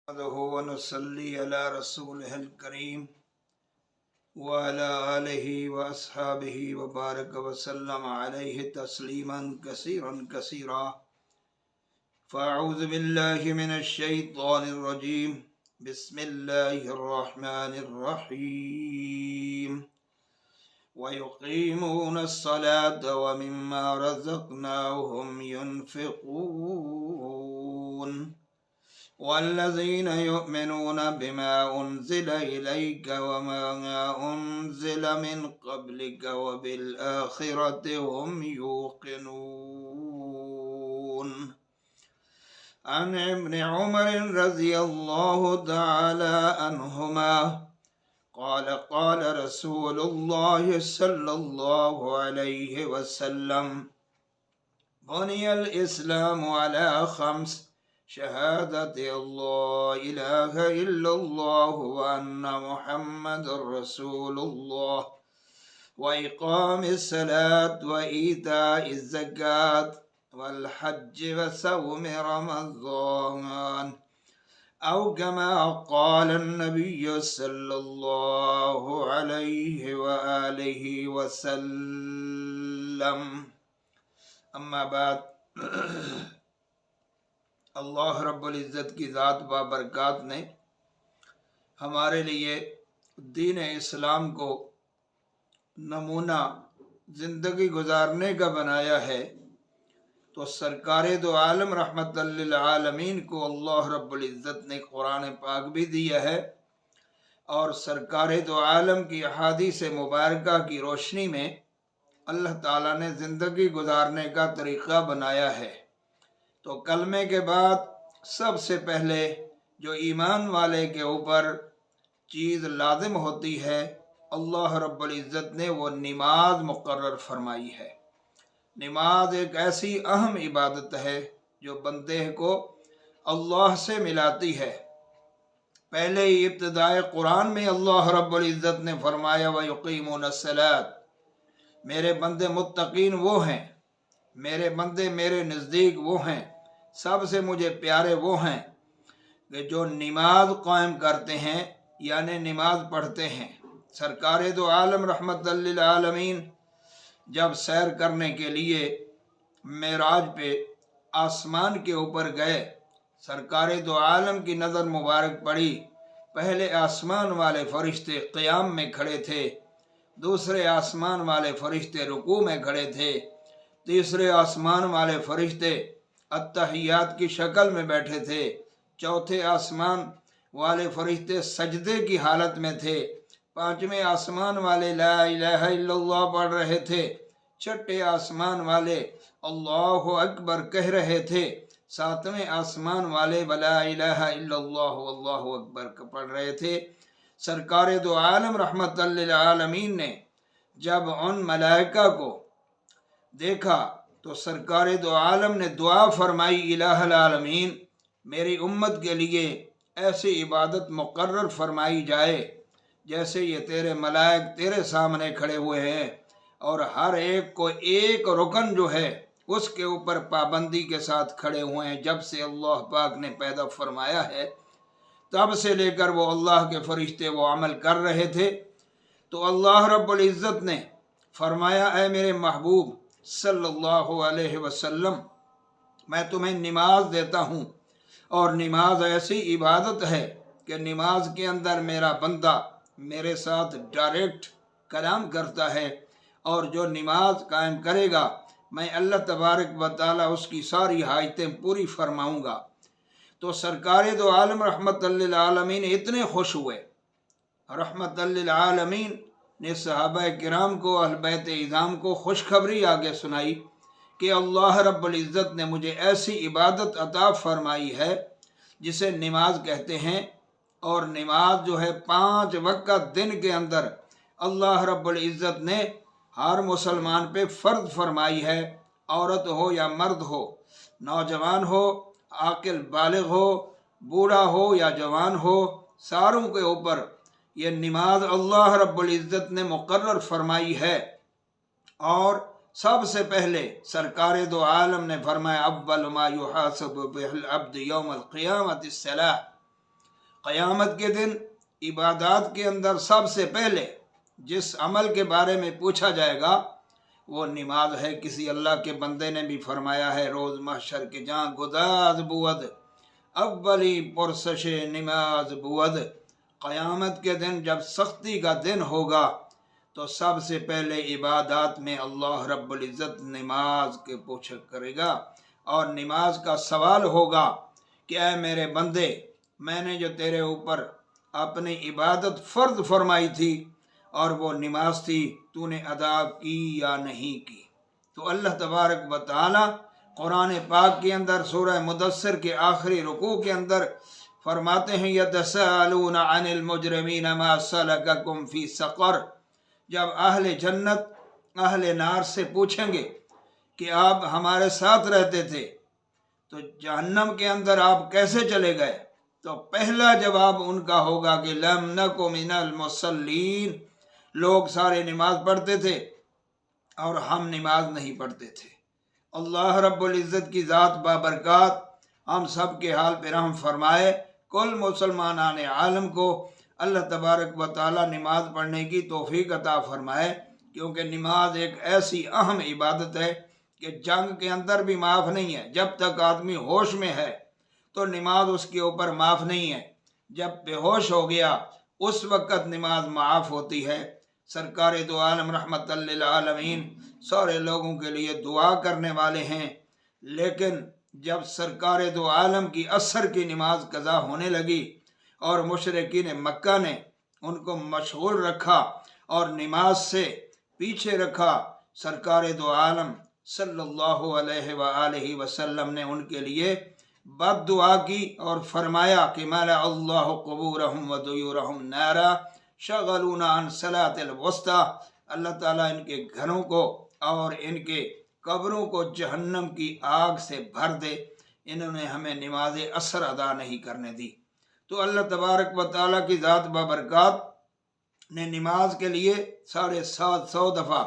نحمده ونصلي على رسوله الكريم وعلى آله وأصحابه وبارك وسلم عليه تسليما كثيرا فأعوذ بالله من الشيطان الرجيم بسم الله الرحمن الرحيم ويقيمون الصلاة ومما رزقناهم ينفقون والذين يؤمنون بما أنزل إليك وما أنزل من قبلك وبالآخرة هم يوقنون عن ابن عمر رضي الله تعالى عنهما قال قال رسول الله صلى الله عليه وسلم بني الإسلام على خمس شهادة الله إله إلا الله وأن محمد رسول الله وإقام الصلاة وإيتاء الزكاة والحج وصوم رمضان أو كما قال النبي صلى الله عليه وآله وسلم أما بعد اللہ رب العزت کی ذات بابرکات نے ہمارے لیے دین اسلام کو نمونہ زندگی گزارنے کا بنایا ہے، تو سرکار دو عالم رحمت للعالمین کو اللہ رب العزت نے قرآن پاک بھی دیا ہے، اور سرکار دو عالم کی احادیث مبارکہ کی روشنی میں اللہ تعالیٰ نے زندگی گزارنے کا طریقہ بنایا ہے۔ تو کلمے کے بعد سب سے پہلے جو ایمان والے کے اوپر چیز لازم ہوتی ہے، اللہ رب العزت نے وہ نماز مقرر فرمائی ہے۔ نماز ایک ایسی اہم عبادت ہے جو بندے کو اللہ سے ملاتی ہے۔ پہلے ہی ابتدائے قرآن میں اللہ رب العزت نے فرمایا وَيُقِيمُونَ الصَّلَاةَ، میرے بندے متقین وہ ہیں، میرے بندے میرے نزدیک وہ ہیں، سب سے مجھے پیارے وہ ہیں کہ جو نماز قائم کرتے ہیں، یعنی نماز پڑھتے ہیں۔ سرکار دو عالم رحمت للعالمین جب سیر کرنے کے لیے معراج پہ آسمان کے اوپر گئے، سرکار دو عالم کی نظر مبارک پڑی۔ پہلے آسمان والے فرشتے قیام میں کھڑے تھے، دوسرے آسمان والے فرشتے رکوع میں کھڑے تھے، تیسرے آسمان والے فرشتے اتحیات کی شکل میں بیٹھے تھے، چوتھے آسمان والے فرشتے سجدے کی حالت میں تھے، پانچویں آسمان والے لا الہ الا اللہ پڑھ رہے تھے، چھٹے آسمان والے اللہ اکبر کہہ رہے تھے، ساتویں آسمان والے لا الہ الا اللہ واللہ اکبر پڑھ رہے تھے۔ سرکار دو عالم رحمت للعالمین نے جب ان ملائکہ کو دیکھا تو سرکار دو عالم نے دعا فرمائی الہ العالمین، میری امت کے لیے ایسی عبادت مقرر فرمائی جائے جیسے یہ تیرے ملائک تیرے سامنے کھڑے ہوئے ہیں، اور ہر ایک کو ایک رکن جو ہے اس کے اوپر پابندی کے ساتھ کھڑے ہوئے ہیں۔ جب سے اللہ پاک نے پیدا فرمایا ہے تب سے لے کر وہ اللہ کے فرشتے وہ عمل کر رہے تھے۔ تو اللہ رب العزت نے فرمایا اے میرے محبوب صلی اللہ علیہ وسلم، میں تمہیں نماز دیتا ہوں، اور نماز ایسی عبادت ہے کہ نماز کے اندر میرا بندہ میرے ساتھ ڈائریکٹ کلام کرتا ہے، اور جو نماز قائم کرے گا میں اللہ تبارک و تعالیٰ اس کی ساری حاجتیں پوری فرماؤں گا۔ تو سرکار دو عالم رحمت للعالمین اتنے خوش ہوئے، رحمت للعالمین نے صحابہ کرام کو، اہل بیت اعظام کو خوشخبری آگے سنائی کہ اللہ رب العزت نے مجھے ایسی عبادت عطا فرمائی ہے جسے نماز کہتے ہیں، اور نماز جو ہے 5 وقت دن کے اندر اللہ رب العزت نے ہر مسلمان پہ فرض فرمائی ہے، عورت ہو یا مرد ہو، نوجوان ہو، عاقل بالغ ہو، بوڑھا ہو یا جوان ہو، ساروں کے اوپر یہ نماز اللہ رب العزت نے مقرر فرمائی ہے۔ اور سب سے پہلے سرکار دو عالم نے فرمایا اول ما یحاسب بہ العبد یوم القیامت الصلاۃ، قیامت کے دن عبادات کے اندر سب سے پہلے جس عمل کے بارے میں پوچھا جائے گا وہ نماز ہے۔ کسی اللہ کے بندے نے بھی فرمایا ہے روز محشر کے جہاں گداز بود اولی پرسش نماز بود، قیامت کے دن جب سختی کا دن ہوگا تو سب سے پہلے عبادات میں اللہ رب العزت نماز کے پوچھا کرے گا، اور نماز کا سوال ہوگا کہ اے میرے بندے، میں نے جو تیرے اوپر اپنی عبادت فرض فرمائی تھی اور وہ نماز تھی، تو نے ادا کی یا نہیں کی؟ تو اللہ تبارک و تعالی قرآن پاک کے اندر سورہ مدثر کے آخری رکوع کے اندر فرماتے ہیں یتساءلون عن المجرمین ما سلککم فی سقر، جب اہل جنت اہل نار سے پوچھیں گے کہ آپ ہمارے ساتھ رہتے تھے تو جہنم کے اندر آپ کیسے چلے گئے، تو پہلا جواب ان کا ہوگا کہ لم نک من المصلین، لوگ سارے نماز پڑھتے تھے اور ہم نماز نہیں پڑھتے تھے۔ اللہ رب العزت کی ذات بابرکات ہم سب کے حال پہ رحم فرمائے۔ کل مسلمانان عالم کو اللہ تبارک و تعالی نماز پڑھنے کی توفیق عطا فرمائے، کیونکہ نماز ایک ایسی اہم عبادت ہے کہ جنگ کے اندر بھی معاف نہیں ہے۔ جب تک آدمی ہوش میں ہے تو نماز اس کے اوپر معاف نہیں ہے، جب بے ہوش ہو گیا اس وقت نماز معاف ہوتی ہے۔ سرکار دو عالم رحمت للعالمین سارے لوگوں کے لیے دعا کرنے والے ہیں، لیکن جب سرکار دو عالم کی عصر کی نماز قضا ہونے لگی اور مشرکین مکہ نے ان کو مشغول رکھا اور نماز سے پیچھے رکھا، سرکار دو عالم صلی اللہ علیہ وآلہ وسلم نے ان کے لیے بد دعا کی اور فرمایا کہ مَلَأَ اللَّهُ قُبُورَهُمْ وَدُيُورَهُمْ نَارًا شَغَلُونَا عَنْ صَلَاةِ الْوُسْطىٰ، اللہ تعالیٰ ان کے گھروں کو اور ان کے قبروں کو جہنم کی آگ سے بھر دے، انہوں نے ہمیں نماز عصر ادا نہیں کرنے دی۔ تو اللہ تبارک و تعالیٰ کی ذات بابرکات نے نماز کے لیے 750 دفعہ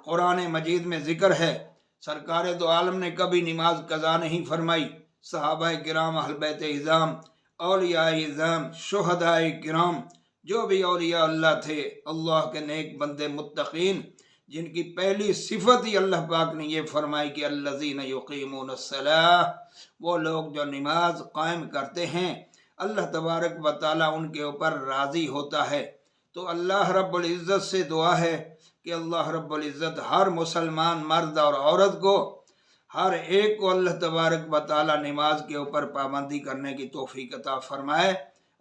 قرآن مجید میں ذکر ہے۔ سرکار دو عالم نے کبھی نماز قضا نہیں فرمائی، صحابہ کرام، اہل بیت اعظام، اولیاء اعظام، شہداء کرام، جو بھی اولیاء اللہ تھے، اللہ کے نیک بندے متقین، جن کی پہلی صفت ہی اللہ پاک نے یہ فرمائی کہ الذین یقیمون الصلاۃ، وہ لوگ جو نماز قائم کرتے ہیں، اللہ تبارک و تعالیٰ ان کے اوپر راضی ہوتا ہے۔ تو اللہ رب العزت سے دعا ہے کہ اللہ رب العزت ہر مسلمان مرد اور عورت کو، ہر ایک کو اللہ تبارک و تعالیٰ نماز کے اوپر پابندی کرنے کی توفیق عطا فرمائے،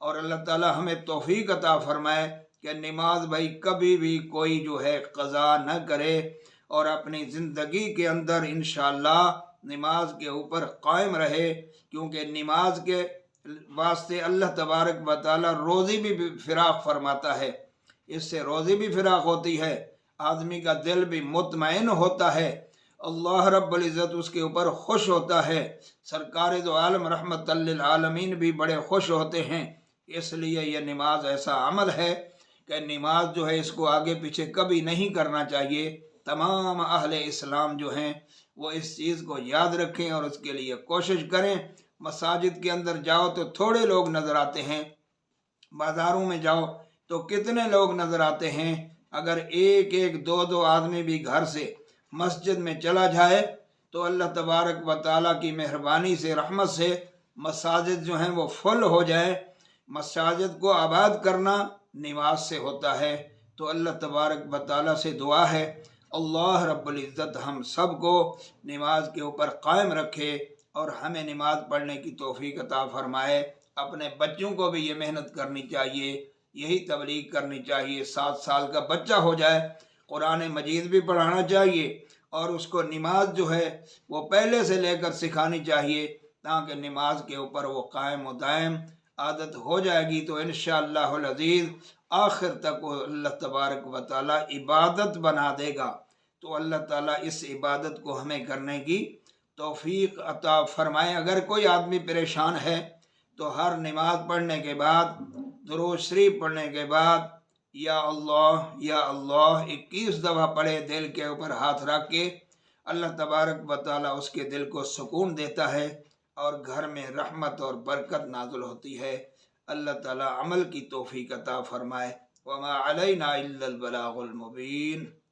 اور اللہ تعالیٰ ہمیں توفیق عطا فرمائے کہ نماز بھائی کبھی بھی کوئی جو ہے قضا نہ کرے، اور اپنی زندگی کے اندر انشاءاللہ نماز کے اوپر قائم رہے، کیونکہ نماز کے واسطے اللہ تبارک و تعالیٰ روزی بھی فراخ فرماتا ہے، اس سے روزی بھی فراخ ہوتی ہے، آدمی کا دل بھی مطمئن ہوتا ہے، اللہ رب العزت اس کے اوپر خوش ہوتا ہے، سرکار دو عالم رحمت للعالمین بھی بڑے خوش ہوتے ہیں۔ اس لیے یہ نماز ایسا عمل ہے کہ نماز جو ہے اس کو آگے پیچھے کبھی نہیں کرنا چاہیے۔ تمام اہل اسلام جو ہیں وہ اس چیز کو یاد رکھیں اور اس کے لیے کوشش کریں۔ مساجد کے اندر جاؤ تو تھوڑے لوگ نظر آتے ہیں، بازاروں میں جاؤ تو کتنے لوگ نظر آتے ہیں، اگر ایک ایک دو دو آدمی بھی گھر سے مسجد میں چلا جائے تو اللہ تبارک و تعالیٰ کی مہربانی سے، رحمت سے مساجد جو ہیں وہ فل ہو جائے۔ مساجد کو آباد کرنا نماز سے ہوتا ہے۔ تو اللہ تبارک و تعالیٰ سے دعا ہے اللہ رب العزت ہم سب کو نماز کے اوپر قائم رکھے اور ہمیں نماز پڑھنے کی توفیق عطا فرمائے۔ اپنے بچوں کو بھی یہ محنت کرنی چاہیے، یہی تبلیغ کرنی چاہیے۔ 7 سال کا بچہ ہو جائے قرآن مجید بھی پڑھانا چاہیے، اور اس کو نماز جو ہے وہ پہلے سے لے کر سکھانی چاہیے، تاکہ نماز کے اوپر وہ قائم و دائم عادت ہو جائے گی تو انشاءاللہ العزیز آخر تک وہ اللہ تبارک و تعالیٰ عبادت بنا دے گا۔ تو اللہ تعالیٰ اس عبادت کو ہمیں کرنے کی توفیق عطا فرمائے۔ اگر کوئی آدمی پریشان ہے تو ہر نماز پڑھنے کے بعد، درود شریف پڑھنے کے بعد یا اللہ 21 دفعہ پڑھے، دل کے اوپر ہاتھ رکھ کے، اللہ تبارک و تعالیٰ اس کے دل کو سکون دیتا ہے اور گھر میں رحمت اور برکت نازل ہوتی ہے۔ اللہ تعالی عمل کی توفیق عطا فرمائے۔ وما علینا الا البلاغ المبین۔